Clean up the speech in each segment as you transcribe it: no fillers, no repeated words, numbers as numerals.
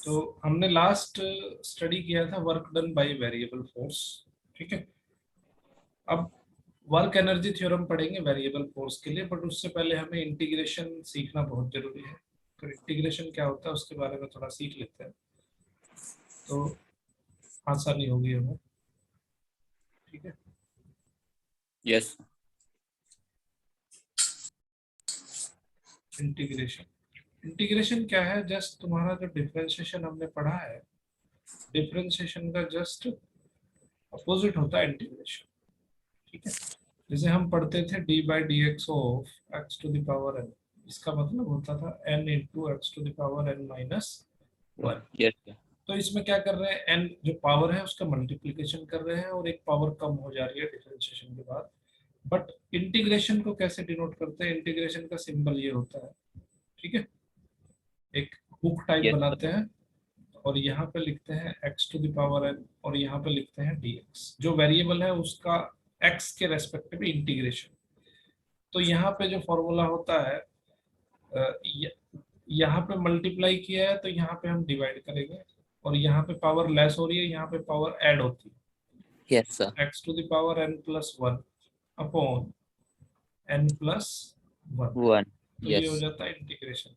तो हमने last study किया था work done by variable force. ठीक है, अब वर्क एनर्जी थ्योरम पढ़ेंगे वेरिएबल फोर्स के लिए, बट उससे पहले हमें इंटीग्रेशन सीखना बहुत जरूरी है। तो इंटीग्रेशन क्या होता है उसके बारे में थोड़ा सीख लेते हैं, तो आसानी होगी हमें। ठीक है, यस। इंटीग्रेशन इंटीग्रेशन क्या है? जस्ट तुम्हारा जो डिफरेंशिएशन हमने पढ़ा है, डिफरेंशिएशन का जस्ट अपोजिट होता है इंटीग्रेशन। ठीक है, जैसे हम पढ़ते थे d by d x of x to the power n, इसका मतलब होता था n into x to the power n minus one. Yes. तो इसमें क्या कर रहे हैं, एन जो पावर है उसका मल्टीप्लीकेशन कर रहे हैं और एक पावर कम हो जा रही है डिफरेंशिएशन के बाद। बट इंटीग्रेशन को कैसे डिनोट करते हैं? इंटीग्रेशन का सिंबल ये होता है। ठीक है, एक हुक टाइप यस बनाते हैं और यहाँ पे लिखते हैं x to the power n और यहाँ पे लिखते हैं डी एक्स, जो वेरिएबल है उसका एक्स के रेस्पेक्टिव इंटीग्रेशन। तो यहाँ पे जो फॉर्मूला होता है, यहाँ पे मल्टीप्लाई किया है तो यहाँ पे हम डिवाइड करेंगे, और यहाँ पे पावर लेस हो रही है, यहाँ पे पावर ऐड होती है। Yes sir. X to the power n plus one upon n plus one. One. तो ये हो यस। जाता है इंटीग्रेशन।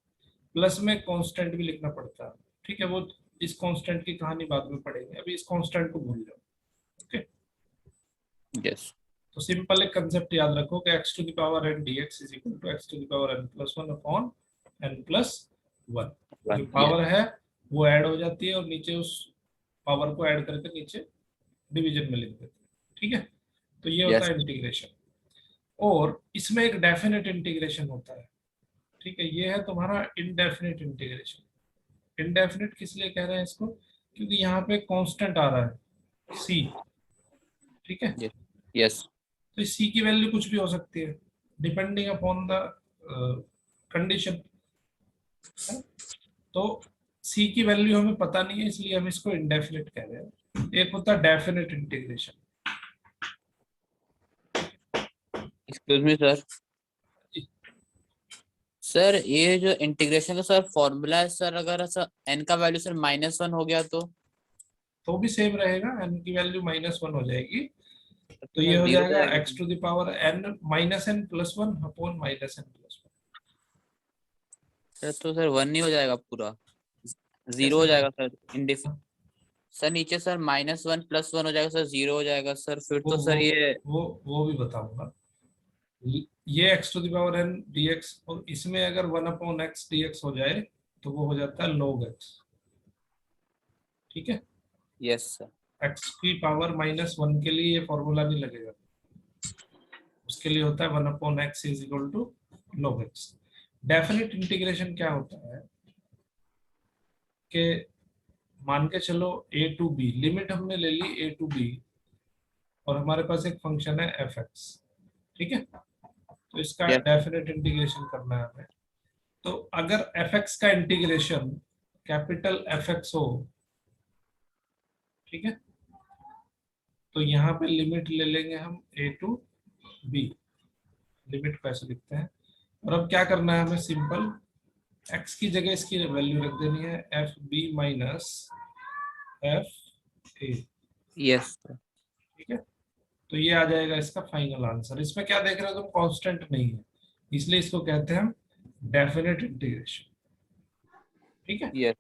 प्लस में कांस्टेंट भी लिखना पड़ता है। ठीक है, वो इस कांस्टेंट की कहानी बाद में पढ़ेंगे, अभी इस कांस्टेंट को भूल जाओ। Okay, yes. तो सिंपल एक कंसेप्ट याद रखो कि x to the power n dx is equal to x to the power n plus one upon n plus one. जो वन। यस। पावर है वो ऐड हो जाती है और नीचे उस पावर को ऐड करके नीचे डिवीजन में लिख देते हैं। ठीक है, तो ये होता यस। है इंटीग्रेशन। और इसमें एक डेफिनेट इंटीग्रेशन होता है। ठीक है, ये है तुम्हारा इनडेफिनेट इंटीग्रेशन। इनडेफिनेट किस लिए कह रहे हैं इसको? क्योंकि यहाँ पे कांस्टेंट आ रहा है c। ठीक है, यस। यस। तो इस c की वैल्यू कुछ भी हो सकती है डिपेंडिंग अपॉन द कंडीशन। तो c की वैल्यू हमें पता नहीं है, इसलिए हम इसको इंडेफिनिट कह रहे हैं। एक होता है definite integration. Excuse me sir. Sir ये जो इंटीग्रेशन का सर फॉर्मूला है सर, अगर सर एन का वैल्यू सर -1 हो गया तो भी सेम रहेगा, n की वैल्यू माइनस वन हो जाएगी। तो ये सर हो जीरो हो जाएगा जाएगा x to the power n minus N plus one upon minus N plus one. Sir. तो सर वन नहीं हो जाएगा पूरा, जीरो कैसे हो होगा? जाएगा सर। इंडिफ सर नीचे सर -1 + 1 हो जाएगा सर, जीरो हो जाएगा सर, फिर वो तो वो सर ये। वो भी बताऊंगा। ये x to the power n dx, और इसमें अगर वन अपॉन एक्स dx हो जाए तो वो हो जाता है log x। ठीक है, यस सर। x की पावर माइनस वन के लिए ये फॉर्मूला नहीं लगेगा, उसके लिए होता है one upon X is equal to log x। Definite integration क्या होता है कि मान के चलो a टू b, लिमिट हमने ले ली a टू b, और हमारे पास एक फंक्शन है एफ एक्स। ठीक है, तो इसका यस। डेफिनेट इंटीग्रेशन करना है हमें। तो अगर एफ एक्स का इंटीग्रेशन कैपिटल एफ एक्स हो, ठीक है, तो यहाँ पे लिमिट ले लेंगे हम a टू b। लिमिट को ऐसे लिखते हैं, और अब क्या करना है हमें? सिंपल x की जगह इसकी वैल्यू रख देनी है F B minus F A. Yes sir. ठीक है, तो ये आ जाएगा इसका फाइनल आंसर। इसमें क्या देख रहे हो तुम? कांस्टेंट नहीं है, इसलिए इसको कहते हैं हम डेफिनेट इंटीग्रेशन। ठीक है, यस।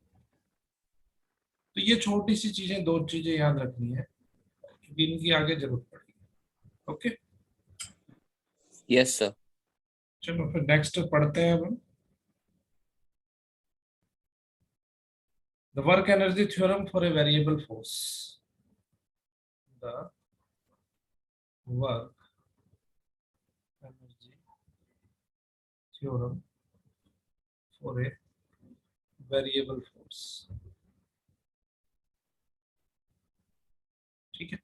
तो ये छोटी सी चीजें, दो चीजें याद रखनी है क्योंकि इनकी आगे जरूरत पड़ेगी। Okay, yes sir. चलो फिर नेक्स्ट पढ़ते हैं अब हम। The work energy theorem for a variable force. The work energy theorem for a variable force. ठीक है,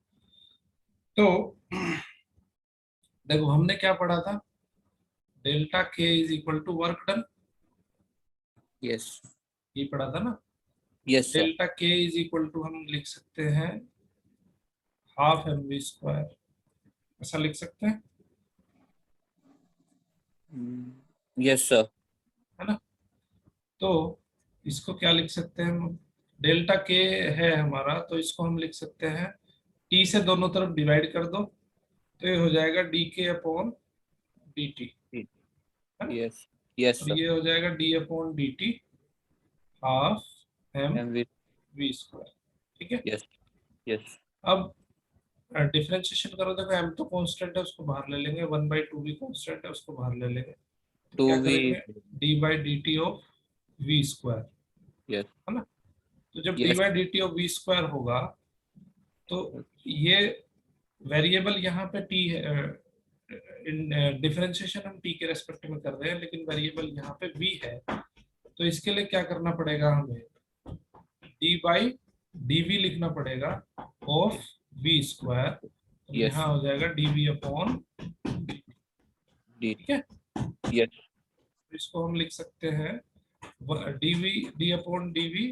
तो देखो हमने क्या पढ़ा था? Delta K is equal to work done, yes. ये पढ़ा था ना। Yes sir. Delta K is equal to हम लिख सकते हैं हाफ एम वी स्क्वायर, ऐसा लिख सकते हैं, यस सर। है ना। तो इसको क्या लिख सकते हैं हम? डेल्टा के है हमारा, तो इसको हम लिख सकते हैं टी से दोनों तरफ डिवाइड कर दो, तो ये हो जाएगा डी के अपॉन डी टी, है ना। यस यस और सर। ये हो जाएगा D upon D T half M MV. V square. ठीक है। Yes yes. अब डिफरेंशिएशन करो, देखो एम तो कांस्टेंट है उसको बाहर ले लेंगे, 1/2 भी कांस्टेंट है उसको बाहर ले लेंगे, तो टू क्या वी। करेंगे D by D T of V square, yes है ना। तो जब D yes by D T of V square होगा तो ये वेरिएबल यहाँ पे टी है, डिफरेंशिएशन हम टी के रेस्पेक्ट में कर रहे हैं लेकिन वेरिएबल यहाँ पे वी है, तो इसके लिए क्या करना पड़ेगा हमें, डी बाई डी वी लिखना पड़ेगा ऑफ वी स्क्वायर, तो यस यहाँ हो जाएगा डी वी अपॉन, डी। ठीक है। यस तो इसको हम लिख सकते हैं D V D upon D V,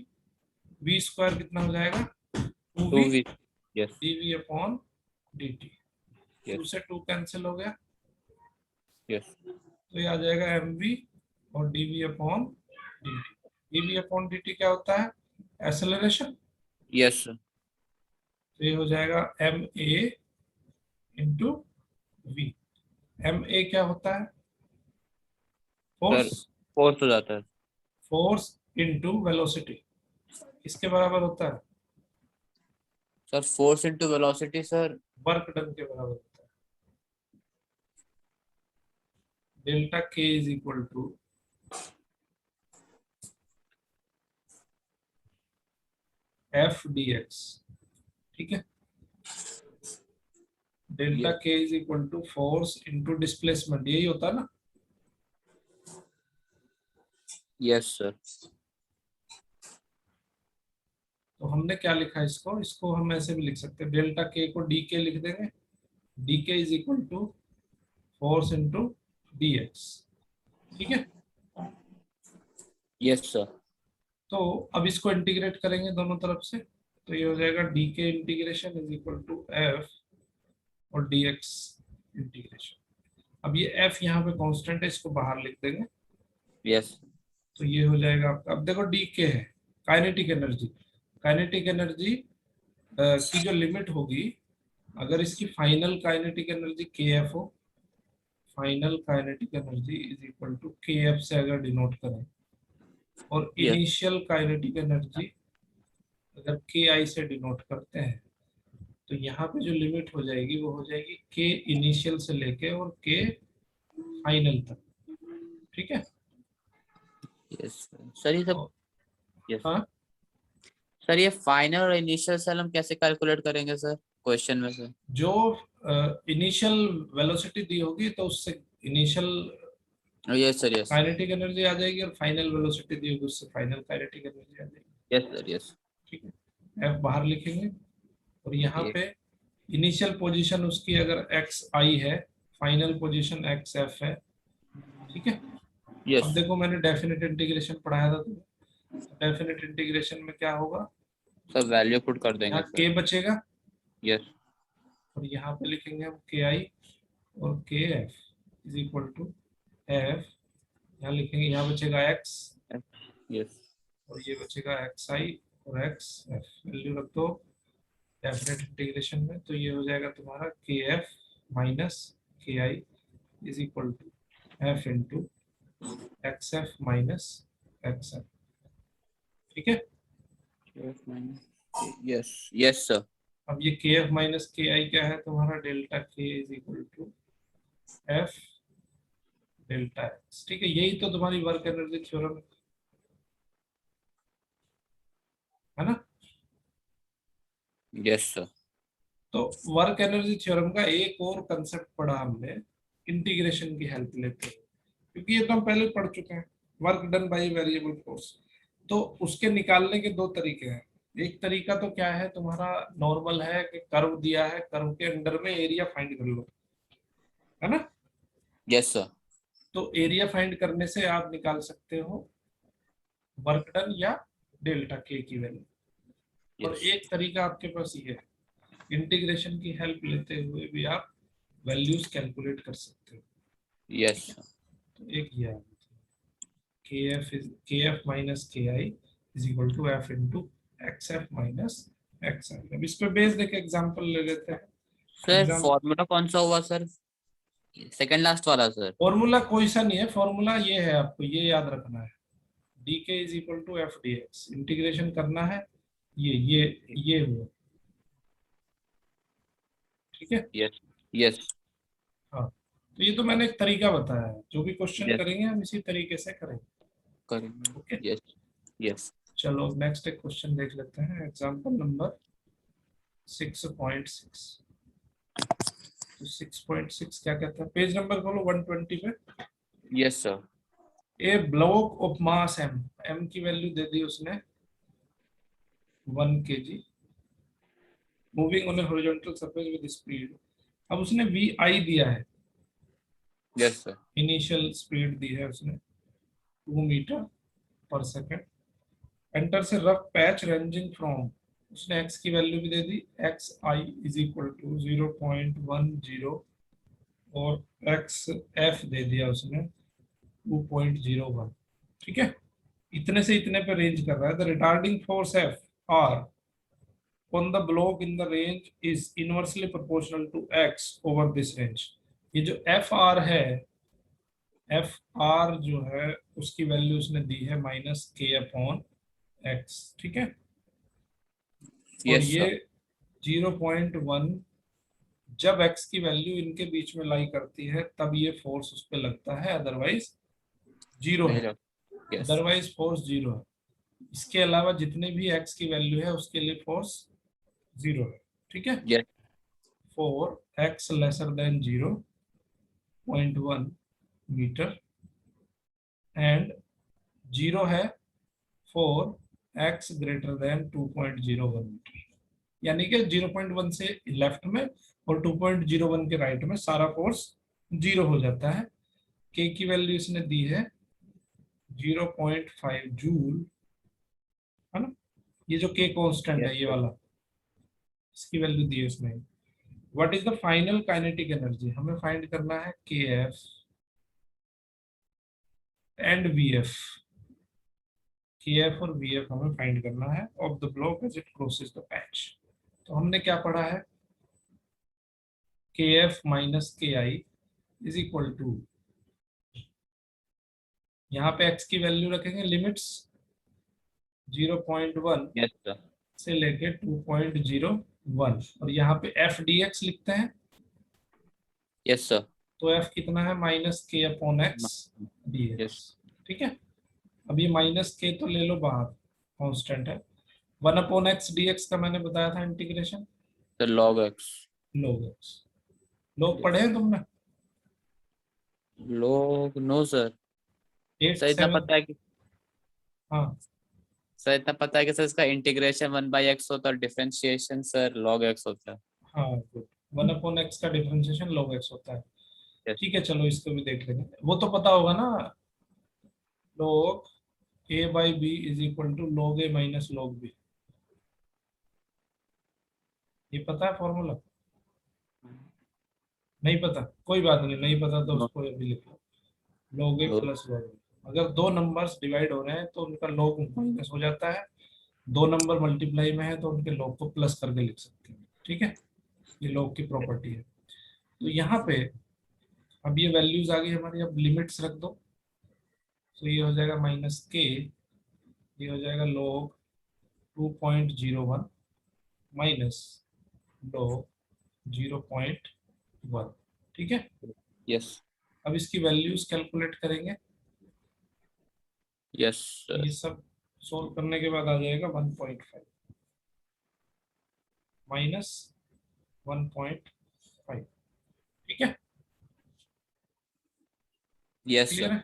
V square कितना हो जाएगा two two V V. Yes D V upon D T, two yes से टू कैंसिल हो गया, यस तो ये आ जाएगा एम वी और D V upon D T. D V upon D T क्या होता है, एक्सेलरेशन, यस सर। तो ये हो जाएगा M A into V. M A क्या होता है, सर फोर्स, फोर्स हो जाता है। फोर्स इंटू वेलोसिटी, किसके बराबर होता है, sir force into velocity sir. Work done के बराबर होता है। Delta K is equal to F D X, ठीक है। Delta K is equal to force into displacement, यही होता है ना। Yes sir. तो हमने क्या लिखा इसको, इसको हम ऐसे भी लिख सकते हैं, डेल्टा के को डी के लिख देंगे, D K is equal to force into D X, ठीक है। Yes sir. तो अब इसको इंटीग्रेट करेंगे दोनों तरफ से, तो ये हो जाएगा D K integration is equal to F और डी एक्स इंटीग्रेशन। अब ये एफ यहाँ पे कांस्टेंट है, इसको बाहर लिख देंगे, यस तो ये हो जाएगा आपका, अब देखो डी के है काइनेटिक एनर्जी, काइनेटिक एनर्जी की जो लिमिट होगी, अगर इसकी final kinetic energy K F हो, final kinetic energy is equal to K F से अगर डिनोट करें, और यस इनिशियल काइनेटिक एनर्जी अगर के आई से डिनोट करते हैं, तो यहाँ पे जो लिमिट हो जाएगी वो हो जाएगी के इनिशियल से लेके और के फाइनल तक, ठीक है। Yes sir. ये सब। और यस हाँ, सर, ये फाइनल और इनिशियल सेल हम कैसे कैलकुलेट करेंगे सर क्वेश्चन में से? जो इनिशियल वेलोसिटी दी होगी तो उससे initial yes sir. Yes kinetic energy आ जाएगी, और फाइनल वेलोसिटी दी होगी उससे फाइनल काइनेटिक एनर्जी आ जाएगी, यस सर। यस ठीक है। एफ बाहर लिखेंगे, और यहाँ ये। पे इनिशियल पोजीशन उसकी अगर एक्स आई है, फाइनल पोजीशन एक्स एफ है, ठीक है। अब यस देखो मैंने डेफिनेट इंटीग्रेशन पढ़ाया था तुम्हें, डेफिनेट इंटीग्रेशन में क्या होगा, सर वैल्यू पुट कर देंगे यहाँ सर। के बचेगा, यस और यहाँ पे लिखेंगे हम के आई और K F is equal to F, यहाँ लिखेंगे, यहाँ बचेगा एक्स यस और ये बचेगा एक्स आई और एक्स एफ, वैल्यू रख दो डेफिनेट इंटीग्रेशन में, तो ये हो जाएगा तुम्हारा के F minus K I is equal to F into X F minus X F, ठीक है। Yes yes sir. अब ये के एफ माइनस के आई क्या है तुम्हारा, delta K is equal to F delta X, ठीक है। यही तो तुम्हारी वर्क एनर्जी थ्योरम है ना। Yes sir. तो वर्क एनर्जी थ्योरम का एक और कंसेप्ट पढ़ा हमने, इंटीग्रेशन की हेल्प लेते हैं, क्योंकि ये तो हम पहले पढ़ चुके हैं, work done by variable force. तो उसके निकालने के दो तरीके हैं, एक तरीका तो क्या है तुम्हारा नॉर्मल है कि कर्व दिया है, कर्व के अंडर में एरिया फाइंड कर लो, है ना। Yes sir. तो एरिया फाइंड करने से आप निकाल सकते हो वर्क डन या डेल्टा के की वैल्यू। और यस एक तरीका आपके पास ये है, इंटीग्रेशन की हेल्प लेते हुए भी आप वैल्यूज कैलकुलेट कर सकते हो। Yes sir. तो एक ये है K F minus K I is equal to F into X F minus X I. अब इस पे बेस देके एग्जांपल ले लेते हैं। सर एग्जाम फॉर्मूला कौन सा हुआ सर, सेकंड लास्ट वाला सर? फॉर्मूला कोई सा नहीं है, फॉर्मूला ये है, आपको ये याद रखना है, D K is equal to F D X, integration करना है, ये हुआ, ठीक है। यस यस हाँ, तो ये तो मैंने एक तरीका बताया है, जो भी क्वेश्चन यस करेंगे हम इसी तरीके से करेंगे। करेंगे। ओके, यस यस चलो नेक्स्ट एक क्वेश्चन देख लेते हैं, एग्जांपल नंबर 6.6। तो 6.6 क्या कहता है, पेज नंबर खोलो 120 पे। Yes sir. A block of mass M, M की वैल्यू दे दी उसने 1 kg, moving on a horizontal surface with speed. अब उसने वी आई दिया है, यस सर। इनिशियल स्पीड दी है उसने 2 मीटर पर सेकेंड, एंटर से रफ पैच रेंजिंग फ्रॉम, उसने एक्स की वैल्यू भी दे दी, X I is equal to 0.10 और एक्स एफ दे दिया उसने 2.01, ठीक है। इतने से इतने पे रेंज कर रहा है, the retarding force F R on the block in the range is inversely proportional to X over this range. ये जो एफ आर है, एफ आर जो है उसकी वैल्यू उसने दी है -k/x, ठीक है। और यस ये सर। 0.1, जब x की वैल्यू इनके बीच में लाई करती है तब ये फोर्स उस पर लगता है, अदरवाइज जीरो नहीं है, लग। यस अदरवाइज फोर्स जीरो है। इसके अलावा जितने भी x की वैल्यू है उसके लिए फोर्स जीरो है, ठीक है। Yes for x lesser than 0.1 metre and zero है for x greater than 2.01 metre, यानी कि 0.1 से लेफ्ट में और 2.01 के राइट में सारा फोर्स जीरो हो जाता है। k की वैल्यू इसने दी है 0.5 जूल, है ना। ये जो k कांस्टेंट यस है ये सर। वाला, इसकी वैल्यू दी है इसमें। What is the final kinetic energy, हमें फाइंड करना है K F and V F, K F और वी एफ हमें फाइंड करना है of the block as it crosses the patch. तो हमने क्या पढ़ा है, K F minus K I is equal to, यहाँ पे x की वैल्यू रखेंगे लिमिट्स 0.1 यस सर। से लेके 2.01, और यहाँ पे एफ डी एक्स लिखते हैं, यस सर। तो f कितना है -k/x dx, यस ठीक है। अब ये -k तो ले लो बाहर, कांस्टेंट है। 1/x dx का मैंने बताया था integration, sir log X. log x, log पढ़े हैं तुमने, log no sir. Sir eight इतना सेवन पता है कि, हाँ सर इतना पता है कि सर इसका इंटीग्रेशन 1/x होता है और डिफरेंशिएशन सर log x होता है। हाँ गुड, 1/x का डिफरेंशिएशन log x होता है, यस ठीक है। चलो इसको भी देख लेंगे, वो तो पता होगा ना, log a/b is equal to log a minus log b, ये पता है फॉर्मूला, नहीं पता, कोई बात नहीं, नहीं पता तो नो उसको अभी लिख लो, log a no. Plus log b। अगर दो नंबर्स डिवाइड हो रहे हैं तो उनका log माइनस हो जाता है, दो नंबर मल्टीप्लाई में है तो उनके log को प्लस करके लिख सकते हैं, ठीक है। ये log की प्रॉपर्टी है। तो यहाँ पे अब ये वैल्यूज आ गई हमारी, अब लिमिट्स रख दो, तो ये हो जाएगा -k, ये हो जाएगा log 2.01 माइनस log 0.1, ठीक है। यस अब इसकी वैल्यूज कैलकुलेट करेंगे, यस तो सर। ये सब सोल्व करने के बाद आ जाएगा 1.5 माइनस 1.5, ठीक है, यस क्लियर सर। है।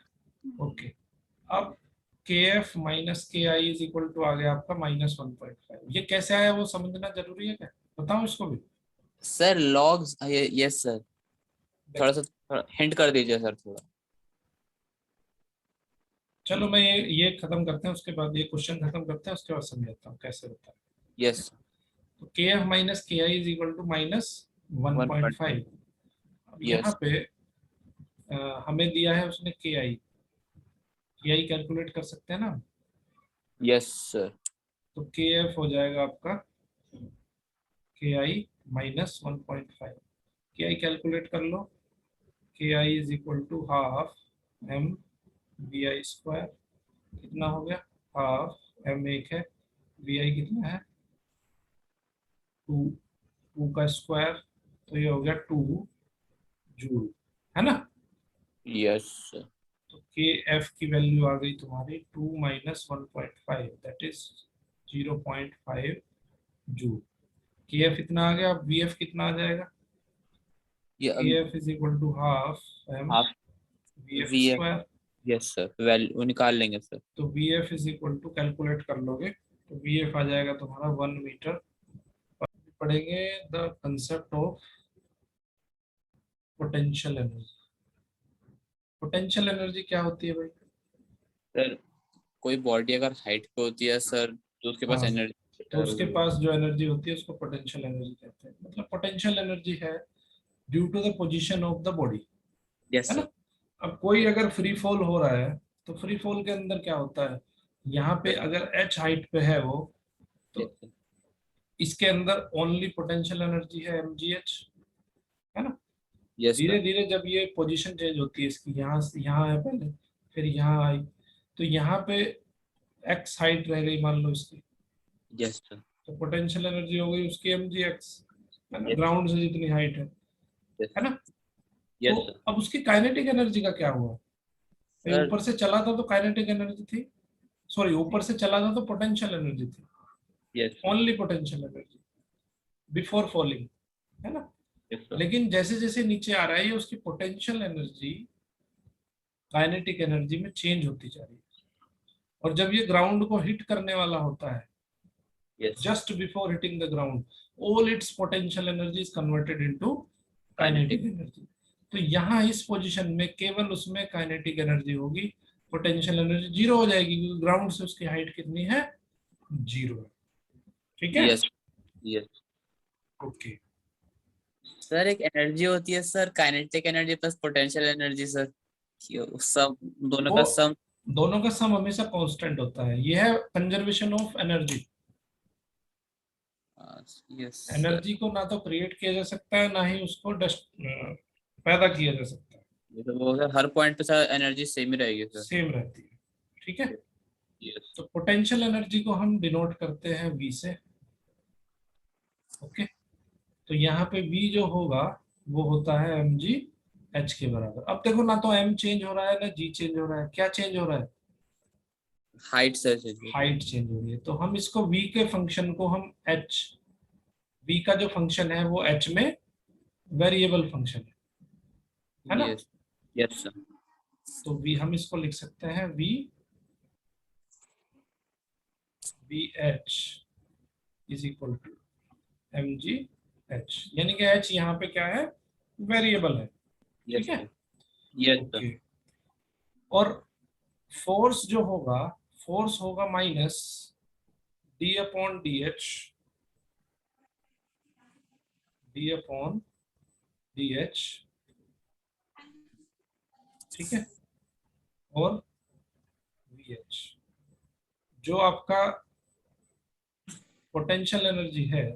ओके, अब के F minus K I is equal to आ गया आपका -1.5, ये कैसे आया वो समझना जरूरी है क्या, बताऊं इसको भी। Sir logs yes sir. थोड़ा देखो, सा हिंट कर दीजिए सर थोड़ा। चलो मैं ये खत्म करते हैं, उसके बाद ये क्वेश्चन खत्म करते हैं, उसके बाद समझाता हूँ कैसे होता है। यस तो के F minus K I is equal to minus one one point point. Five अब यहाँ यस पे हमें दिया है उसने के आई कैलकुलेट कर सकते हैं ना। Yes sir. तो के एफ हो जाएगा आपका के आई माइनस 1.5। के आई कैलकुलेट कर लो, K I is equal to half M V I square. कितना हो गया, हाफ एम एक है, वी आई कितना है 2, 2 का स्क्वायर, तो ये हो गया 2 जूल, है ना। Yes sir. तो के एफ की वैल्यू आ गई तुम्हारी 2 माइनस 1.5 दैट इज 0.5 जूल। के एफ इतना आ गया, अब वी एफ कितना आ जाएगा, ये K F is equal to half M half V F V F. Square. Yes sir, value निकाल लेंगे सर। तो V F is equal to calculate कर लोगे तो वी एफ आ जाएगा तुम्हारा 1 मीटर। पढ़ेंगे the concept of potential energy. Potential energy क्या होती है भाई? सर कोई बॉडी अगर हाइट पे होती है सर, तो उसके पास हाँ, एनर्जी तो उसके पास जो एनर्जी होती है उसको पोटेंशियल एनर्जी कहते हैं। मतलब पोटेंशियल एनर्जी है due to the position of the body, yes है सर। ना। अब कोई अगर फ्री फॉल हो रहा है तो फ्री फॉल के अंदर क्या होता है, यहाँ पे अगर एच हाइट पे है वो, यस तो सर। इसके अंदर ओनली पोटेंशियल एनर्जी है एम जी एच, है ना। यस धीरे सर। धीरे जब ये पोजीशन चेंज होती है इसकी, यहाँ से यहाँ है पहले, फिर यहाँ आई, तो यहाँ पे एक्स हाइट रह गई मान लो इसकी, यस सर। तो पोटेंशियल एनर्जी हो गई उसकी एम जी एक्स, है ना, यस ग्राउंड से जितनी हाइट है ना। तो यस सर। अब उसकी काइनेटिक एनर्जी का क्या हुआ, भाई सर ऊपर से चला था तो काइनेटिक एनर्जी थी, सॉरी ऊपर से चला था तो पोटेंशियल एनर्जी थी, yes sir. Only potential energy before falling, है ना। Yes sir. लेकिन जैसे जैसे नीचे आ रहा है ये उसकी पोटेंशियल एनर्जी काइनेटिक एनर्जी में चेंज होती जा रही है, और जब ये ग्राउंड को हिट करने वाला होता है, yes sir. just before hitting the ground, all its potential energy is converted into kinetic. kinetic energy। तो यहाँ इस पोजीशन में केवल उसमें काइनेटिक एनर्जी होगी, पोटेंशियल एनर्जी जीरो हो जाएगी क्योंकि ग्राउंड से उसकी हाइट कितनी है, जीरो है। ठीक है, यस। Yes okay. सर, एक एनर्जी होती है sir, kinetic energy plus potential energy sir, सब दोनों वो का सम। दोनों का सम हमेशा कांस्टेंट होता है, यह है conservation of energy. Yes sir. Energy को ना तो क्रिएट किया जा सकता है ना ही उसको पैदा किया जा सकता है, ये तो वो सर हर पॉइंट पे सर एनर्जी सेम ही रहेगी सर। सेम रहती है। ठीक है, यस। तो पोटेंशियल एनर्जी को हम डिनोट करते हैं V से। ओके, तो यहाँ पे V जो होगा वो होता है mg h के बराबर। अब देखो ना तो m चेंज हो रहा है ना g चेंज हो रहा है, क्या चेंज हो रहा है, हाइट सर चाहिए। हाइट चेंज हो रही है। तो हम इसको V के फंक्शन को हम h, V का जो फंक्शन है वो h में वेरिएबल फंक्शन है ना। यस। Yes sir. तो V हम इसको लिख सकते हैं V h is equal to mg h, यानी कि h यहाँ पे क्या है, वेरिएबल है। यस ठीक है, सर। Yes sir. ओके। और फोर्स जो होगा, फोर्स होगा minus D upon D H, D upon D H, ठीक है, और वी एच। जो आपका पोटेंशियल एनर्जी है,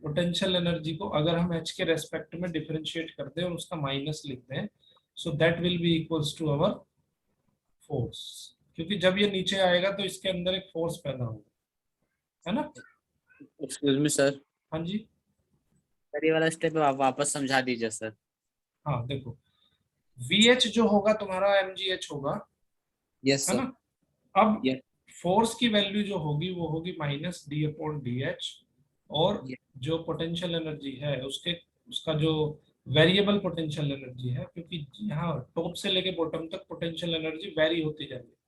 पोटेंशियल एनर्जी को अगर हम एच के रेस्पेक्ट में डिफरेंशिएट कर दें और उसका माइनस लिख दें, so that will be equals to our force, क्योंकि जब ये नीचे आएगा तो इसके अंदर एक फोर्स पैदा होगा, है ना। एक्सक्यूज मी सर, हाँ जी, सर ये वाला स्टेप आप वापस समझा दीजिए सर। हाँ देखो, वी एच जो होगा तुम्हारा एम जी एच होगा, यस है सर। ना। अब यस। फोर्स की वैल्यू जो होगी वो होगी minus D upon D H, और यस। जो पोटेंशियल एनर्जी है उसके, उसका जो वेरिएबल पोटेंशियल एनर्जी है, क्योंकि यहाँ टॉप से लेके बॉटम तक पोटेंशियल एनर्जी वेरी होती जा रही है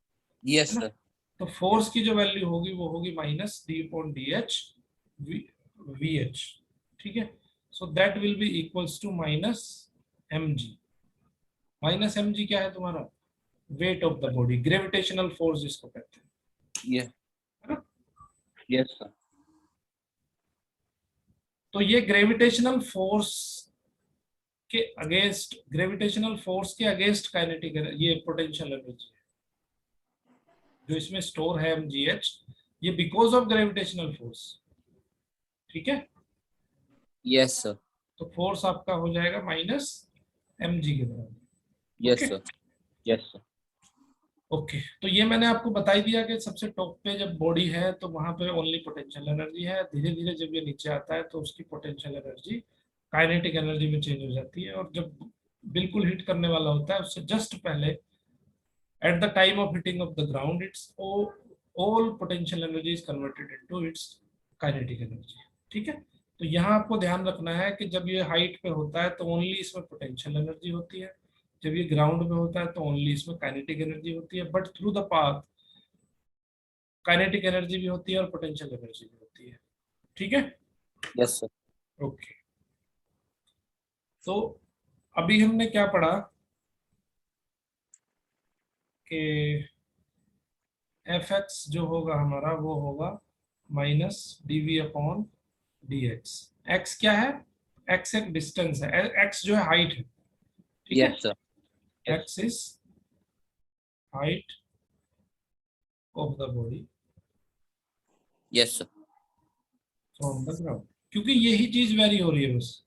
यस ना। सर। तो फोर्स की जो वैल्यू होगी वो होगी minus D upon D H V H, ठीक है। So that will be equals to minus M G. Minus M G क्या है तुम्हारा, weight of the body, gravitational force जिसको कहते हैं, यस। है ना। Yes sir. तो ये ग्रेविटेशनल फोर्स के अगेंस्ट, ग्रेविटेशनल फोर्स के अगेंस्ट काइनेटिक ये पोटेंशियल एनर्जी है जो इसमें स्टोर है mgh, ये बिकॉज ऑफ ग्रेविटेशनल फोर्स, ठीक है। Yes sir. तो फोर्स आपका हो जाएगा माइनस mg के बराबर। Yes okay sir. Yes sir. Okay, तो ये मैंने आपको बता ही दिया कि सबसे टॉप पे जब बॉडी है तो वहां पे ओनली पोटेंशियल एनर्जी है, धीरे धीरे जब ये नीचे आता है तो उसकी पोटेंशियल एनर्जी काइनेटिक एनर्जी में चेंज हो जाती है, और जब बिल्कुल हिट करने वाला होता है उससे जस्ट पहले, at the time of hitting of the ground, its all potential energy is converted into its kinetic energy, ठीक है। तो यहाँ आपको ध्यान रखना है कि जब ये हाइट पे होता है तो ओनली इसमें पोटेंशियल एनर्जी होती है, जब ये ग्राउंड पे होता है तो ओनली इसमें काइनेटिक एनर्जी होती है, but through the path kinetic energy भी होती है और पोटेंशियल एनर्जी भी होती है, ठीक है। Yes sir. ओके, तो अभी हमने क्या पढ़ा कि एफ एक्स जो होगा हमारा वो होगा minus D upon D x. X क्या है? एक्स एक डिस्टेंस है, एक्स जो है हाइट है, ठीक है। Yes sir. X is height of the body yes sir. From the ground, क्योंकि यही चीज वेरी हो रही है बस,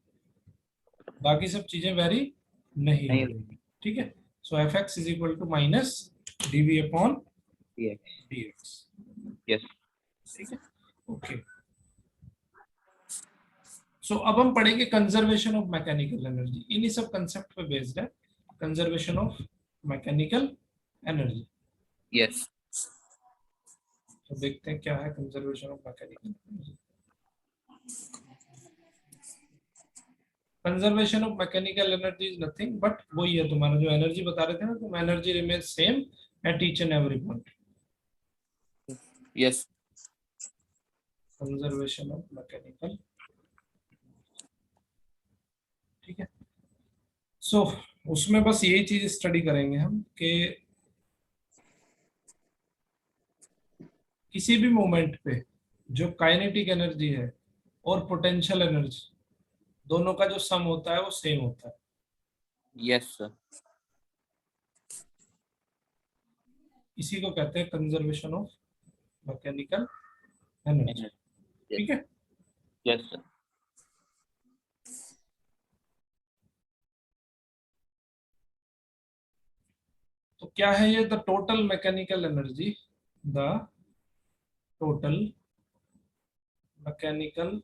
बाकी सब चीजें वेरी नहीं हो नहीं। रही, ठीक है। So F X is equal to minus D upon D X, yes. ठीक है। ओके, सो अब हम पढ़ेंगे कंजर्वेशन ऑफ मैकेनिकल एनर्जी, इन्हीं सब कंसेप्ट पे बेस्ड है conservation of mechanical energy. Yes. तो देखते हैं क्या है conservation of mechanical energy. Conservation of mechanical energy is nothing but वही है तुम्हारा जो एनर्जी बता रहे थे ना, तुम energy remain same at each and every point. Yes. Conservation of mechanical, ठीक है। सो उसमें बस यही चीज स्टडी करेंगे हम कि किसी भी मोमेंट पे जो काइनेटिक एनर्जी है और पोटेंशियल एनर्जी दोनों का जो सम होता है वो सेम होता है। Yes sir. इसी को कहते हैं कंजर्वेशन ऑफ मैकेनिकल एनर्जी, ठीक है। Yes sir. तो क्या है ये? The total mechanical energy, the total mechanical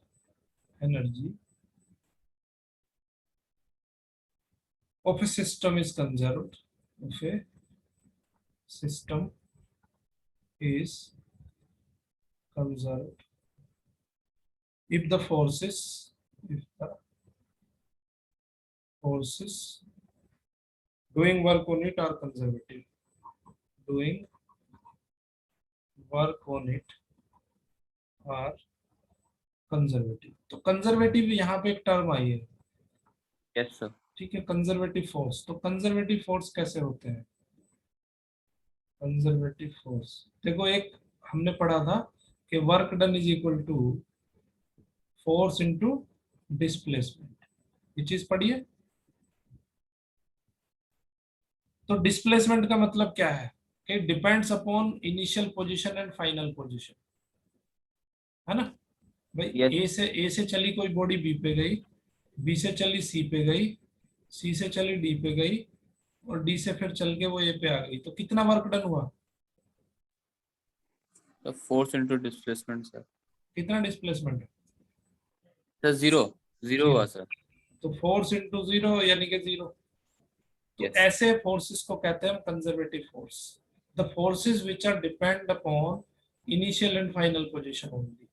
energy of a system is conserved, if a system is conserved if the forces doing work on it are conservative, doing work on it are conservative। तो conservative यहाँ पे एक term आई है, yes sir. ठीक है, conservative force. तो conservative force कैसे होते हैं? कंजर्वेटिव फोर्स देखो, एक हमने पढ़ा था कि work done is equal to force into displacement, ये चीज पढ़िए। तो डिस्प्लेसमेंट का मतलब क्या है कि depends upon initial position and final position, है ना भाई। यस। ए से चली कोई बॉडी बी पे गई, बी से चली सी पे गई, सी से चली डी पे गई, और डी से फिर चल के वो ए पे आ गई, तो कितना वर्क डन हुआ? The force into displacement sir. कितना डिस्प्लेसमेंट है? Sir zero. Zero zero. हुआ सर। तो फोर्स इंटू जीरो यानी कि जीरो। तो यस। ऐसे फोर्सेस को कहते हैं conservative force, the forces which are depend upon initial and final position only,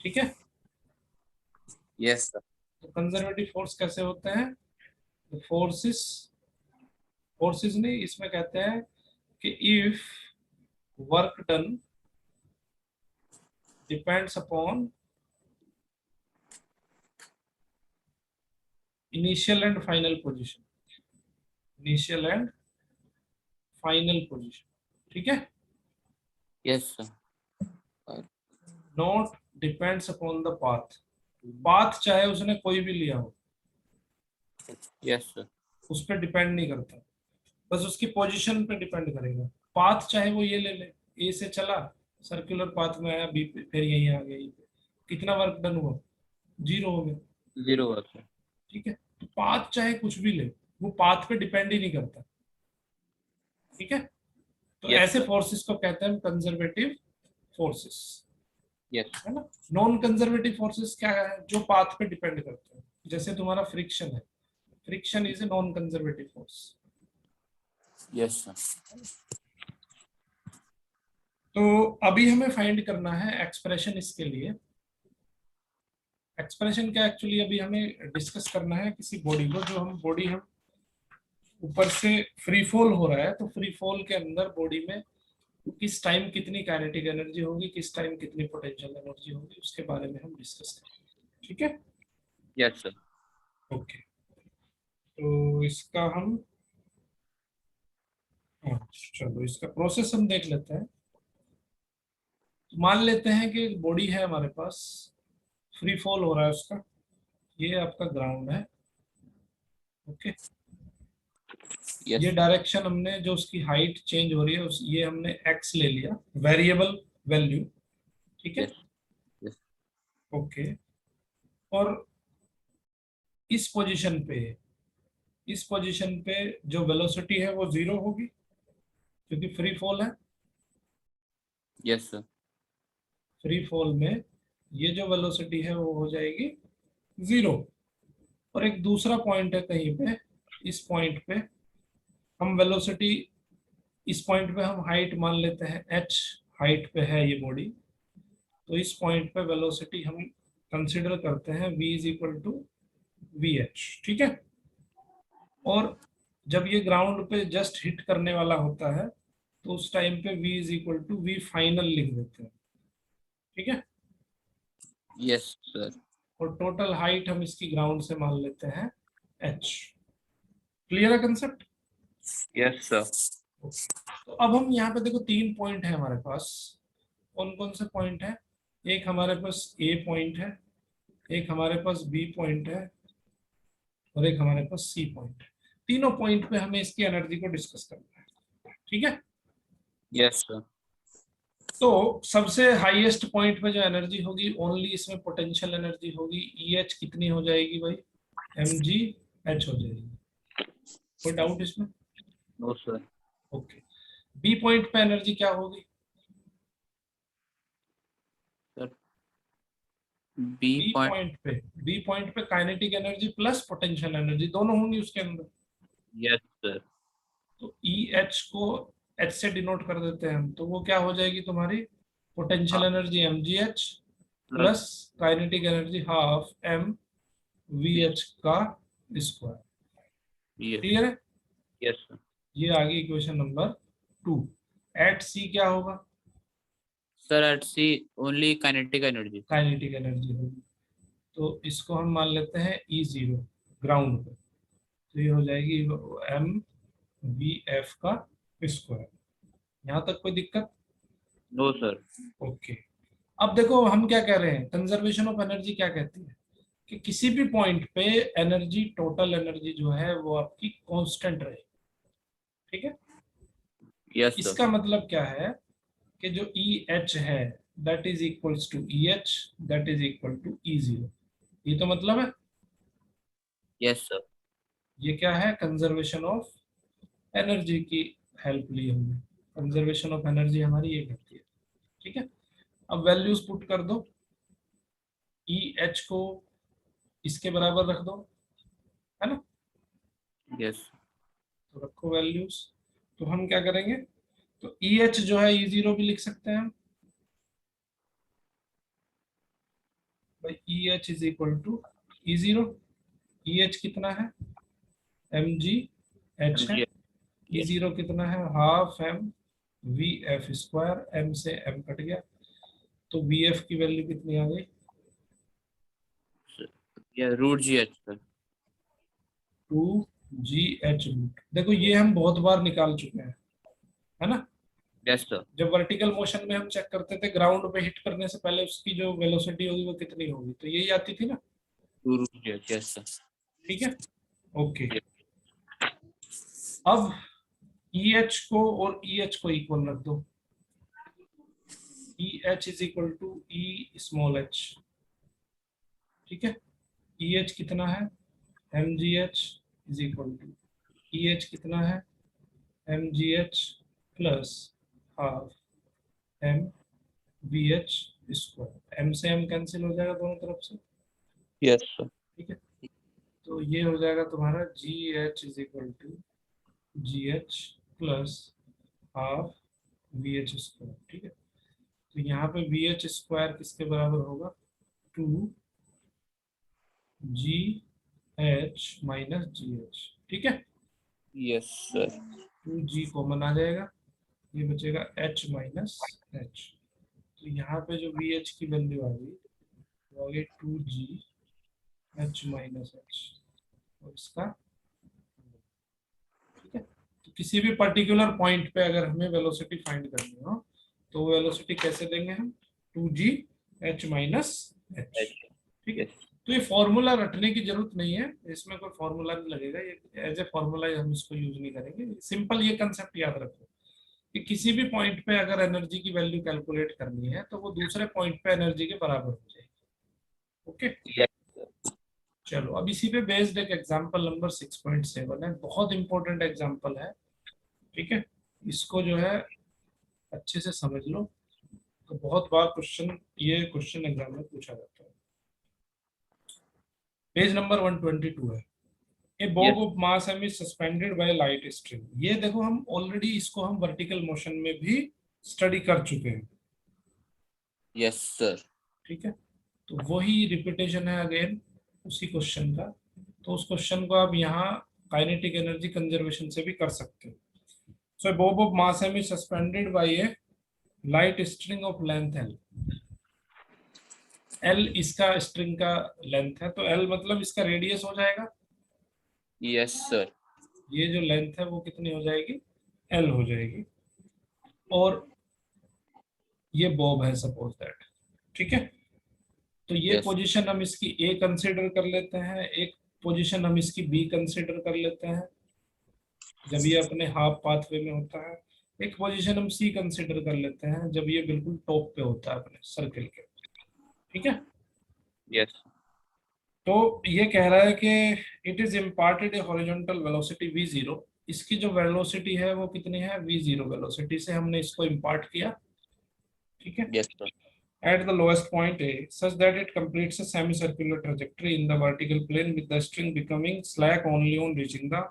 ठीक है। Yes sir. तो कंजर्वेटिव फोर्स कैसे होते हैं? फोर्सेस, फोर्सेस नहीं, इसमें कहते हैं कि if work done depends upon initial and final position, initial and final position, ठीक है। Yes sir. Not depends upon the path, path चाहे उसने कोई भी लिया हो यस सर। उस पर डिपेंड नहीं करता, बस उसकी पोजीशन पे डिपेंड करेगा। पाथ चाहे वो ये ले ले, ए से चला, सर्कुलर पाथ में आया बी पे, फिर यहीं आ गया, कितना वर्क डन हुआ, 0 हो गया। 0 वर्क सर। ठीक है, तो पाथ चाहे कुछ भी ले, वो पाथ पे डिपेंड ही नहीं करता। ठीक है, तो यस ऐसे सर। फोर्सेस को कहते हैं कंजर्वेटिव फोर्सेस, यस। है ना। नॉन कंजर्वेटिव फोर्सेस क्या है, जो पाथ पे डिपेंड करते हैं, जैसे तुम्हारा फ्रिक्शन है, friction is a non conservative force. Yes sir. तो अभी हमें फाइंड करना है एक्सप्रेशन इसके लिए। एक्सप्रेशन क्या, एक्चुअली अभी हमें डिस्कस करना है किसी बॉडी को, जो हम बॉडी हम ऊपर से फ्री फॉल हो रहा है, तो फ्री फॉल के अंदर बॉडी में किस टाइम कितनी काइनेटिक एनर्जी होगी, किस टाइम कितनी पोटेंशियल एनर्जी होगी, उसके बारे में हम डिस्कस करेंगे। ठीक है, यस सर। ओके। तो इसका हम, हाँ, चलो इसका प्रोसेस हम देख लेते हैं। तो मान लेते हैं कि बॉडी है हमारे पास, फ्री फॉल हो रहा है उसका, ये आपका ग्राउंड है। ओके, ये यस। डायरेक्शन हमने, जो उसकी हाइट चेंज हो रही है उस, ये हमने एक्स ले लिया, वेरिएबल वैल्यू। ठीक है, यस। यस। ओके। और इस पोजीशन पे, इस पोजीशन पे जो वेलोसिटी है वो 0 होगी, क्योंकि फ्री फॉल है। Yes sir. फ्री फॉल में ये जो वेलोसिटी है वो हो जाएगी 0। और एक दूसरा पॉइंट है कहीं पे, इस पॉइंट पे हम वेलोसिटी, इस पॉइंट पे हम हाइट मान लेते हैं h, हाइट पे है ये बॉडी, तो इस पॉइंट पे वेलोसिटी हम कंसिडर करते हैं v is equal to V H. ठीक है, और जब ये ग्राउंड पे जस्ट हिट करने वाला होता है, तो उस टाइम पे v is equal to V final लिख देते हैं। ठीक है, यस सर। और टोटल हाइट हम इसकी ग्राउंड से मान लेते हैं h। क्लियर है कंसेप्ट? Yes sir. तो अब हम यहाँ पे देखो 3 पॉइंट है हमारे पास। कौन कौन से पॉइंट है, एक हमारे पास ए पॉइंट है, एक हमारे पास बी पॉइंट है, और एक हमारे पास सी पॉइंट है। तीनों पॉइंट पे हमें इसकी एनर्जी को डिस्कस करना है। ठीक है, यस सर। तो सबसे हाईएस्ट पॉइंट पे जो एनर्जी होगी, ओनली इसमें पोटेंशियल एनर्जी होगी, ई एच कितनी हो जाएगी भाई, एम जी एच हो जाएगी। कोई डाउट इसमें? No sir. Okay. B point पे एनर्जी क्या होगी, sir B B point. Point पे, बी पॉइंट पे kinetic energy plus potential energy दोनों होंगी उसके अंदर। Yes sir. तो ई एच को एच से डिनोट कर देते हैं हम, तो वो क्या हो जाएगी तुम्हारी, potential energy M G H plus plus kinetic energy half M V H का स्क्वायर। यस। क्लियर है? Yes sir. ये आ गई इक्वेशन नंबर 2। एट सी क्या होगा, sir at C only kinetic energy. Kinetic energy होगी, तो इसको हम मान लेते हैं ई जीरो ग्राउंड पे, तो ये हो जाएगी एम वी एफ का स्क्वायर। यहाँ तक कोई दिक्कत? No sir. ओके। अब देखो हम क्या कह रहे हैं, कंजर्वेशन ऑफ एनर्जी क्या कहती है, कि किसी भी पॉइंट पे एनर्जी, टोटल एनर्जी जो है वो आपकी कांस्टेंट रहे। ठीक है, यस सर। इसका मतलब क्या है, कि जो ई एच है that is equals to E H, that is equal to E zero. ये तो मतलब है, यस सर। ये क्या है, कंजर्वेशन ऑफ एनर्जी की हेल्प ली हमने। कंजर्वेशन ऑफ एनर्जी हमारी ये कहती है। ठीक है, अब वैल्यूज पुट कर दो, ई एच को इसके बराबर रख दो, है ना। यस। तो रखो वैल्यूज, तो हम क्या करेंगे, तो ई एच जो है ई जीरो भी लिख सकते हैं हम, भाई E H is equal to E zero. E H कितना है, एम जी एच है, एमजी। E yes. जीरो कितना है, half M V F square, M से एम कट गया, तो वी एफ की वैल्यू कितनी आ गई, या root G H sir. 2 GH root. देखो ये हम बहुत बार निकाल चुके हैं, है ना। Yes sir. जब वर्टिकल मोशन में हम चेक करते थे, ग्राउंड पे हिट करने से पहले उसकी जो वेलोसिटी होगी वो कितनी होगी, तो यही आती थी ना। Two root G H. Yes sir. ठीक है, ओके। अब ई एच को और ई एच को इक्वल रख दो, E H is equal to E small H, ठीक है। ई एच कितना है, M G H is equal to E H कितना है, M G H plus half M V H square. M से एम कैंसिल हो जाएगा दोनों तरफ से, यस सर। ठीक है। तो ये हो जाएगा तुम्हारा G H is equal to G H plus half V H square, ठीक है। तो यहाँ पे वी एच स्क्वायर किसके बराबर होगा, two G H minus G H, ठीक है। Yes sir. Two G common आ जाएगा, ये बचेगा एच माइनस एच। तो यहाँ पे जो वी एच की वैल्यू आ गई वो आ गई two G H minus H, और इसका, ठीक है। तो किसी भी पर्टिकुलर पॉइंट पे अगर हमें वेलोसिटी फाइंड करनी हो तो वेलोसिटी कैसे देंगे हम, two G H minus H, ठीक है। यस तो ये फॉर्मूला रटने की जरूरत नहीं है, इसमें कोई फॉर्मूला नहीं लगेगा, ये एज ए फॉर्मूला हम इसको यूज नहीं करेंगे। सिंपल ये कंसेप्ट याद रखो कि किसी भी पॉइंट पे अगर एनर्जी की वैल्यू कैलकुलेट करनी है तो वो दूसरे पॉइंट पे एनर्जी के बराबर हो जाएगी, ओके। यस चलो अब इसी पे बेस्ड एक एग्जांपल नंबर 6.7 है, बहुत इंपॉर्टेंट एग्जांपल है, ठीक है। इसको जो है अच्छे से समझ लो, तो बहुत बार ये क्वेश्चन एग्जाम में पूछा जाता है। पेज नंबर 122 है। A bob yes of mass M is suspended by light string. ये देखो हम ऑलरेडी इसको हम वर्टिकल मोशन में भी स्टडी कर चुके हैं, यस सर। ठीक है। तो वही रिपीटेशन है अगेन उसी क्वेश्चन का। तो उस क्वेश्चन को आप यहाँ काइनेटिक एनर्जी कंजर्वेशन से भी कर सकते हो। So bob of mass M is suspended by a light string of length L. L इसका स्ट्रिंग का लेंथ है, तो एल मतलब इसका रेडियस हो जाएगा, यस सर। ये जो लेंथ है वो कितनी हो जाएगी, एल हो जाएगी। और ये बॉब है सपोज दैट, ठीक है। तो ये यस पोजीशन हम इसकी ए कंसीडर कर लेते हैं, एक पोजीशन हम इसकी बी कंसीडर कर लेते हैं जब ये अपने हाफ पाथवे में होता है, एक पोजीशन हम सी कंसीडर कर लेते हैं जब ये बिल्कुल टॉप पे होता है अपने सर्किल के, ठीक है। यस तो ये कह रहा है कि it is imparted A horizontal velocity v zero. इसकी जो वेलोसिटी है वो कितनी है, v जीरो वेलोसिटी से हमने इसको इम्पार्ट किया, ठीक है। Yes sir. At the lowest point A, such that it completes a semicircular trajectory in the vertical plane with the string becoming slack only on reaching the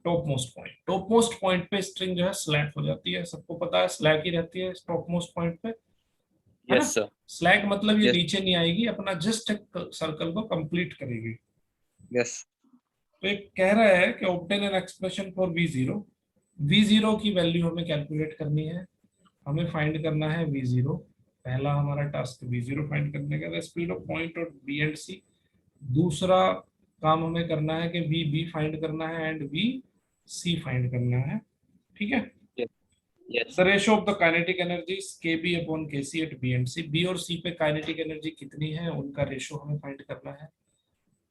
topmost point. Topmost point पे string जो है slack हो जाती है, सबको पता है slack ही रहती है topmost point पे, है ना। Yes sir. slack मतलब ये यस नीचे नहीं आएगी, अपना just एक सर्कल को कंप्लीट करेगी। यस तो एक कह रहा है कि obtain an expression for v0 की वैल्यू हमें कैलकुलेट करनी है, हमें फाइंड करना है v0। पहला हमारा टास्क v0 फाइंड करने का, स्पीड ऑफ पॉइंट और बी एंड सी। दूसरा काम हमें करना है कि वी बी फाइंड करना है एंड वी सी फाइंड करना है, ठीक है। Yes the ratio of the kinetic energy K B upon K C at B and C. B और सी पे काइनेटिक एनर्जी कितनी है उनका रेशियो हमें फाइंड करना है।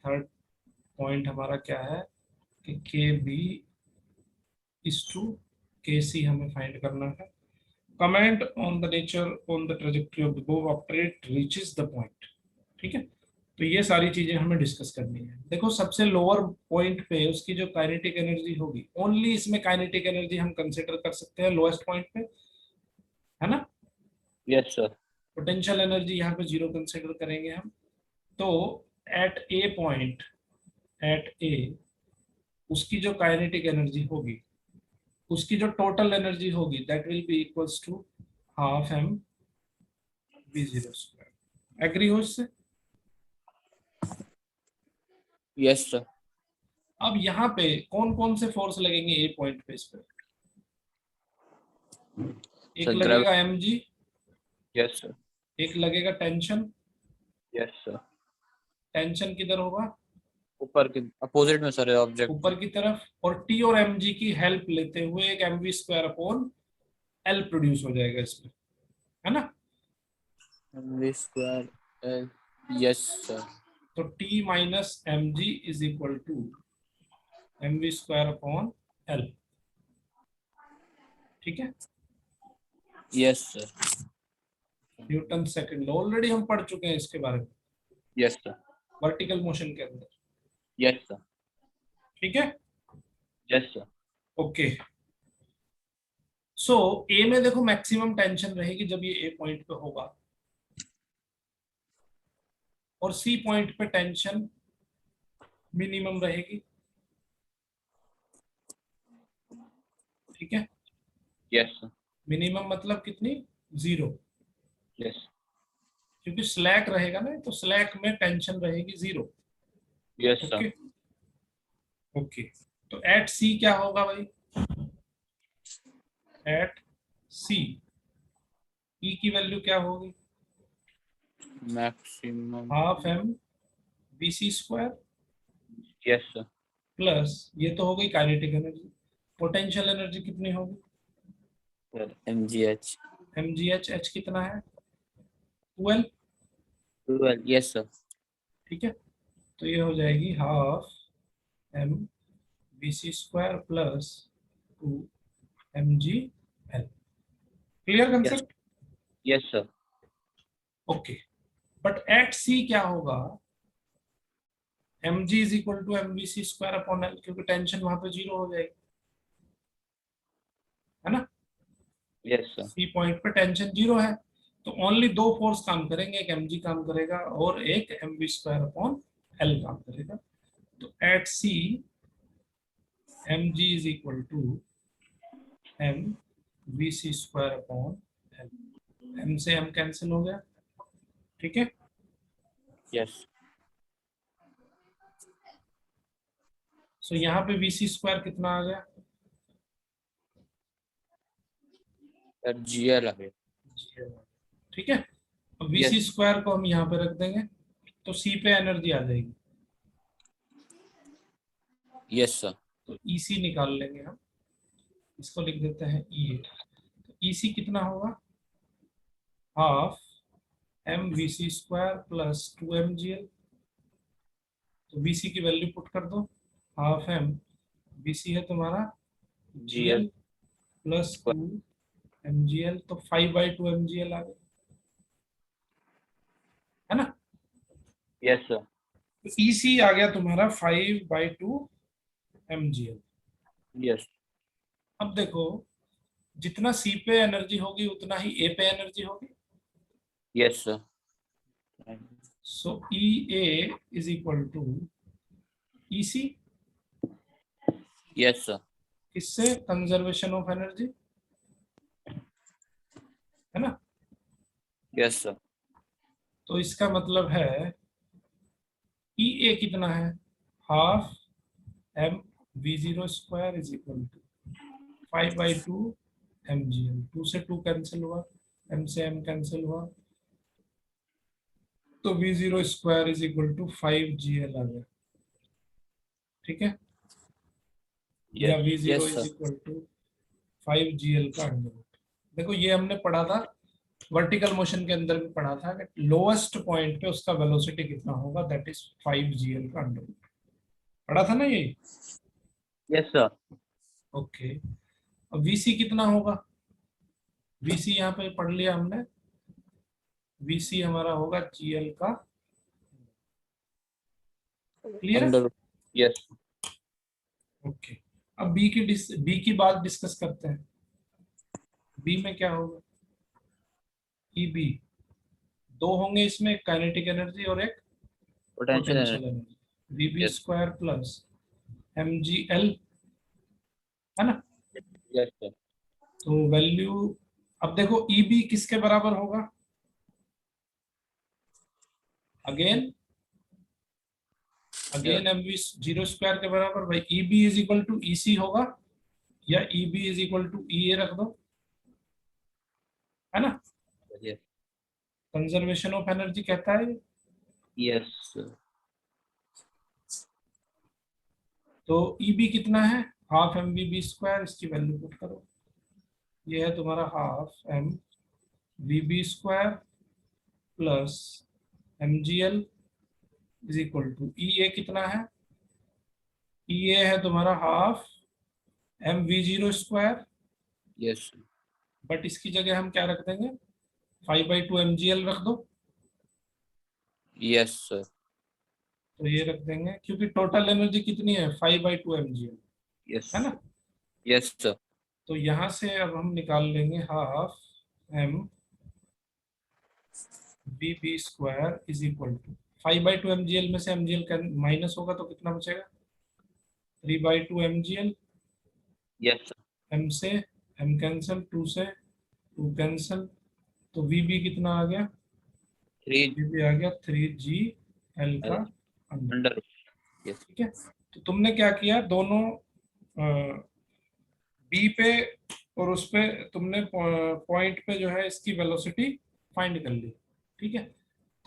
थर्ड पॉइंट हमारा क्या है कि के बी इज टू के सी हमें फाइंड करना है। Comment on the nature on the trajectory of the Bob after it reaches the point, ठीक है। तो ये सारी चीजें हमें डिस्कस करनी है। देखो सबसे लोअर पॉइंट पे उसकी जो काइनेटिक एनर्जी होगी, ओनली इसमें काइनेटिक एनर्जी हम कंसिडर कर सकते हैं लोएस्ट पॉइंट पे, है ना। Yes sir. पोटेंशियल एनर्जी यहाँ पे जीरो कंसिडर करेंगे हम। तो at A point, at A उसकी जो काइनेटिक एनर्जी होगी, उसकी जो टोटल एनर्जी होगी that will be equals to half M V zero square. Agree हो इससे। Yes sir. अब यहाँ पे कौन कौन से फोर्स लगेंगे ए पॉइंट पे, इस पे एक सर लगेगा एम जी, यस सर। एक लगेगा टेंशन। Yes sir. टेंशन किधर होगा, ऊपर के अपोजिट में सर ऑब्जेक्ट ऊपर की तरफ। और टी और एम जी की हेल्प लेते हुए एक M V square upon L produce हो जाएगा इसमें, है ना। V square. Yes sir. तो T minus M G is equal to M V square upon L, ठीक है। Yes sir. Newton second law already हम पढ़ चुके हैं इसके बारे में, यस सर, वर्टिकल मोशन के अंदर। यस सर, ठीक है, यस सर, ओके। सो ए में देखो मैक्सिमम टेंशन रहेगी जब ये ए पॉइंट पे होगा, और सी पॉइंट पे टेंशन मिनिमम रहेगी। ठीक है, यस सर, मिनिमम मतलब कितनी, 0, यस, क्योंकि स्लैक रहेगा ना, तो स्लैक में टेंशन रहेगी 0। Yes sir, okay, okay. तो एट सी क्या होगा भाई, एट सी ई की वैल्यू क्या होगी, maximum, half M B C square yes sir, plus, ये तो हो गई काइनेटिक एनर्जी। पोटेंशियल एनर्जी कितनी होगी, sir mgh, M G H, H कितना है 12। 12, यस सर, ठीक है, तो ये हो जाएगी half M B C square plus 2 mg l। Clear yes, concept, yes sir, okay. But at C क्या होगा, mg is equal to M B C square upon L, क्योंकि टेंशन वहां पे 0 हो जाएगी, है ना। यस सर, सी पॉइंट पे टेंशन 0 है, तो ओनली दो फोर्स काम करेंगे, एक mg काम करेगा और एक M B square upon L काम करेगा। तो at C mg is equal to M B C square upon L, M से एम कैंसिल हो गया। ठीक है, यस सो यहाँ पे वी सी स्क्वायर कितना आ गया, सर, gl आ गया, ठीक है। अब वी सी यस, स्क्वायर को हम यहाँ पे रख देंगे, तो सी पे एनर्जी आ जाएगी, यस सर, तो ई सी निकाल लेंगे हम, इसको लिख देते हैं ई ए। तो ई सी कितना होगा, half M V C square plus 2 mgl। तो वी सी की वैल्यू पुट कर दो, हाफ एम वी सी है तुम्हारा जी gl एल प्लस 2 mgl, तो 5/2 mgl आ गया, है ना। यस सर, तो ई सी आ गया तुम्हारा 5/2 mgl। यस, अब देखो, जितना सी पे एनर्जी होगी उतना ही ए पे एनर्जी होगी। Yes sir, so E A is equal to E C, yes sir, किससे, कंजर्वेशन ऑफ एनर्जी, है ना। यस सर, तो इसका मतलब है ई ए कितना है, half M V zero square is equal to 5/2 mgl। 2 से 2 कैंसिल हुआ, एम से एम कैंसिल हुआ, तो v zero square is equal to 5gl आ गया। ठीक है, या v yes, zero yes is sir, equal to 5gl का अंडर रूट। देखो ये हमने पढ़ा था, वर्टिकल मोशन के अंदर भी पढ़ा था कि लोएस्ट पॉइंट पे उसका वेलोसिटी कितना होगा, दैट इज 5gl का अंडर रूट, पढ़ा था ना ये। यस सर, ओके, अब वीसी कितना होगा, वीसी यहाँ पे पढ़ लिया हमने, वीसी हमारा होगा जीएल का, क्लियर है, अंडर, यस, ओके। अब बी की बात डिस्कस करते हैं। बी में क्या होगा, ई बी, दो होंगे इसमें, एक काइनेटिक एनर्जी और एक potential potential energy, energy, v b yes, square plus M G l, है ना। यस सर, तो वैल्यू, अब देखो ई बी किसके बराबर होगा, again M V zero square के बराबर, भाई E B is equal to E C होगा, या E B is equal to E A रख दो, है ना। यस, कंजर्वेशन ऑफ एनर्जी कहता है। यस सर, तो ई बी कितना है, half M B B square, इसकी वैल्यू पुट करो, ये है तुम्हारा half M V B square plus M G L is equal to E A कितना है, ई ए है तुम्हारा half M V zero square, yes, but इसकी जगह हम क्या रख देंगे, 5/2 mgl रख दो, यस सर। तो ये रख देंगे क्योंकि टोटल एनर्जी कितनी है 5/2 mgl, यस है ना। Yes sir. तो यहाँ से अब हम निकाल लेंगे half m v/b² is equal to 5/2 mgl में से mgl माइनस होगा तो कितना बचेगा 3/2 mgl, यस सर। m से m कैंसिल, 2 से 2 कैंसिल, तो vb कितना आ गया, 3 vb आ गया 3gl का अंडर। अंडर। यस। ठीक है, तो तुमने क्या किया, दोनों बी पे और उस पे तुमने पॉइंट पे जो है इसकी वेलोसिटी फाइंड कर ली। ठीक है,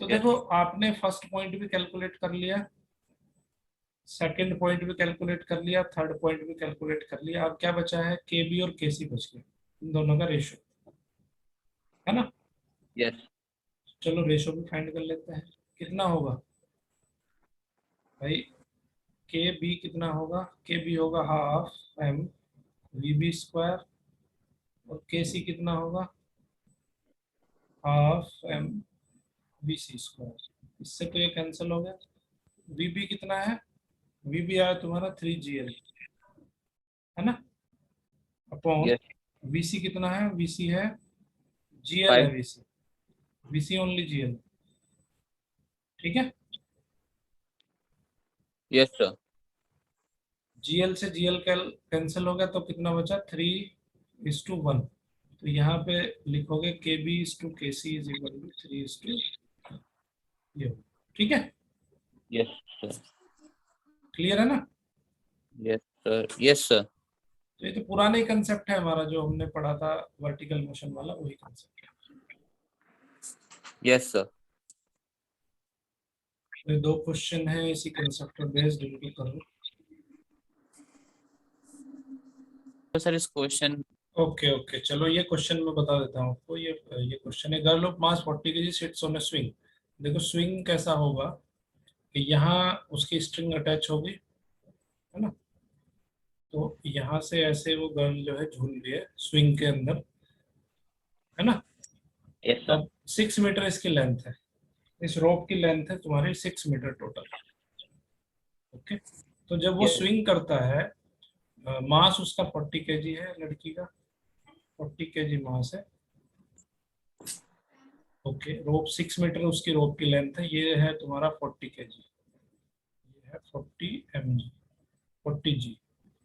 तो यस देखो आपने फर्स्ट पॉइंट भी कैलकुलेट कर लिया, सेकंड पॉइंट भी कैलकुलेट कर लिया, थर्ड पॉइंट भी कैलकुलेट कर लिया, अब क्या बचा है के बी और के सी बच गए, इन दोनों का रेशो, है ना। यस। चलो रेशो भी फाइंड कर लेते हैं, कितना होगा भाई, के बी कितना होगा, के बी होगा हाफ m v/b² और के सी कितना होगा हाफ m v/c²। इससे तो ये कैंसिल हो गया, vb कितना है, vb आया तुम्हारा 3gl, है ना, अपॉन यस। vc कितना है, vc है gl है, 5। vc only gl। ठीक है, यस सर। gl से gl कैंसिल हो गया तो कितना बचा 3:1, तो यहाँ पे लिखोगे के बी इज टू के सी इज इक्वल टू 3:, ये। ठीक है, यस सर। क्लियर है ना। Yes sir. Yes sir. तो ये तो पुराना ही कंसेप्ट है हमारा जो हमने पढ़ा था वर्टिकल मोशन वाला, वही कंसेप्ट है। Yes sir. ये दो क्वेश्चन है इसी कंसेप्ट पर बेस्ड, इनको करो। तो सर इस क्वेश्चन। ओके ओके, चलो ये क्वेश्चन मैं बता देता हूँ आपको, ये क्वेश्चन है, girl of mass 40 kg sits on A swing. देखो स्विंग कैसा होगा कि यहाँ उसकी स्ट्रिंग अटैच होगी, है ना, तो यहाँ से ऐसे वो गर्ल जो है झूल रही है स्विंग के अंदर, है ना। Yes sir. अब 6 मीटर इसकी लेंथ है, इस रोप की लेंथ है तुम्हारी 6 मीटर टोटल। ओके, तो जब वो यस। स्विंग करता है, मास उसका 40 kg है, लड़की का 40 kg मास है। ओके, रोप 6 मीटर उसकी रोप की लेंथ है, ये है तुम्हारा 40 kg, ये है 40 mg, 40 g,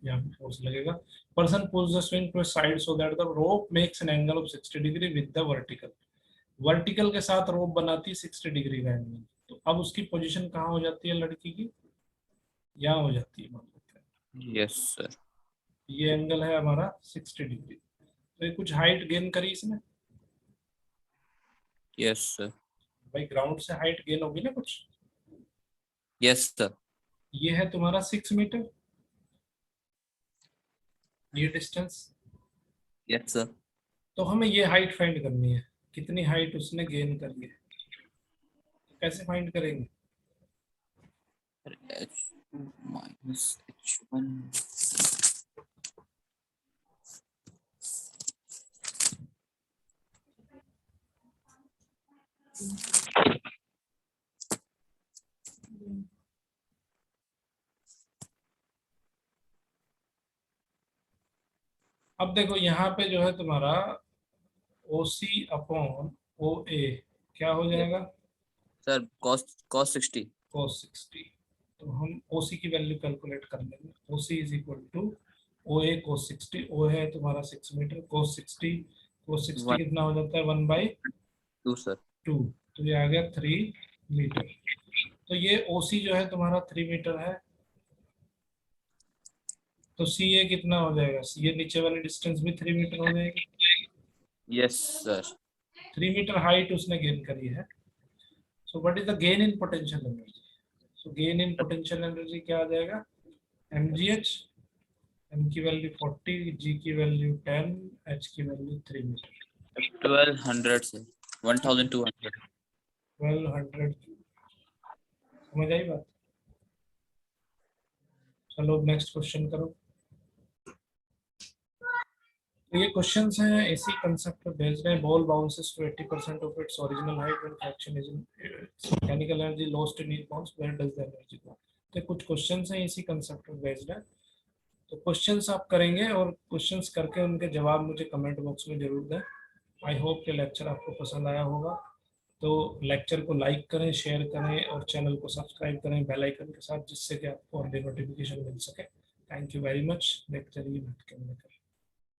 यहाँ पे फोर्स लगेगा। Person pulls the swing to side so that the rope makes an angle of 60 degree with the vertical. Vertical के साथ रोप बनाती है 60 डिग्री का एंगल, तो अब उसकी पोजीशन कहाँ हो जाती है लड़की की, यहाँ हो जाती है, मान लेते हैं यस सर। ये एंगल है हमारा 60 डिग्री, तो ये कुछ हाइट गेन करी इसने, यस सर। भाई ग्राउंड से हाइट गेन होगी ना कुछ। Yes sir. ये है तुम्हारा 6 मीटर, ये डिस्टेंस, यस सर। तो हमें ये हाइट फाइंड करनी है, कितनी हाइट उसने गेन करी है, कैसे फाइंड करेंगे। H2 minus H1। अब देखो यहाँ पे जो है तुम्हारा ओ सी अपॉन ओ ए क्या हो यस जाएगा, सर। कॉस 60। cos 60, तो हम ओ सी की वैल्यू कैलकुलेट कर लेंगे, O C is equal to O A cos 60, O है तुम्हारा 6 मीटर, cos 60 1 कितना हो जाता है 1/2, 2 सर। तो ये आ गया 3 मीटर। तो ये ओ सी जो है तुम्हारा 3 मीटर है, तो सी ए कितना हो जाएगा, सी ए नीचे वाली डिस्टेंस भी 3 मीटर हो जाएगी, यस सर। 3 मीटर हाइट उसने गेन करी है। So what is the gain in potential energy, so gain in potential energy क्या आ जाएगा, mgh, m की वैल्यू 40, g की वैल्यू 10, h की वैल्यू 3 मीटर, 1200 से 1200। 1200। समझ आई बात। चलो नेक्स्ट क्वेश्चन करो। तो ये क्वेश्चंस हैं इसी कंसेप्ट पे बेस्ड हैं. Ball bounces to 80% of its original height when fraction is in mechanical energy lost in each bounce where does the energy go. तो कुछ क्वेश्चंस हैं इसी कंसेप्ट पे बेस्ड है. तो क्वेश्चंस आप करेंगे और क्वेश्चंस करके उनके जवाब मुझे कमेंट बॉक्स में जरूर दें. आई होप कि लेक्चर आपको पसंद आया होगा. तो लेक्चर को लाइक करें, शेयर करें और चैनल को सब्सक्राइब करें बेल आइकन के साथ, जिससे कि आपको अपडेट नोटिफिकेशन मिल सके. Thank you very much. Lecture ये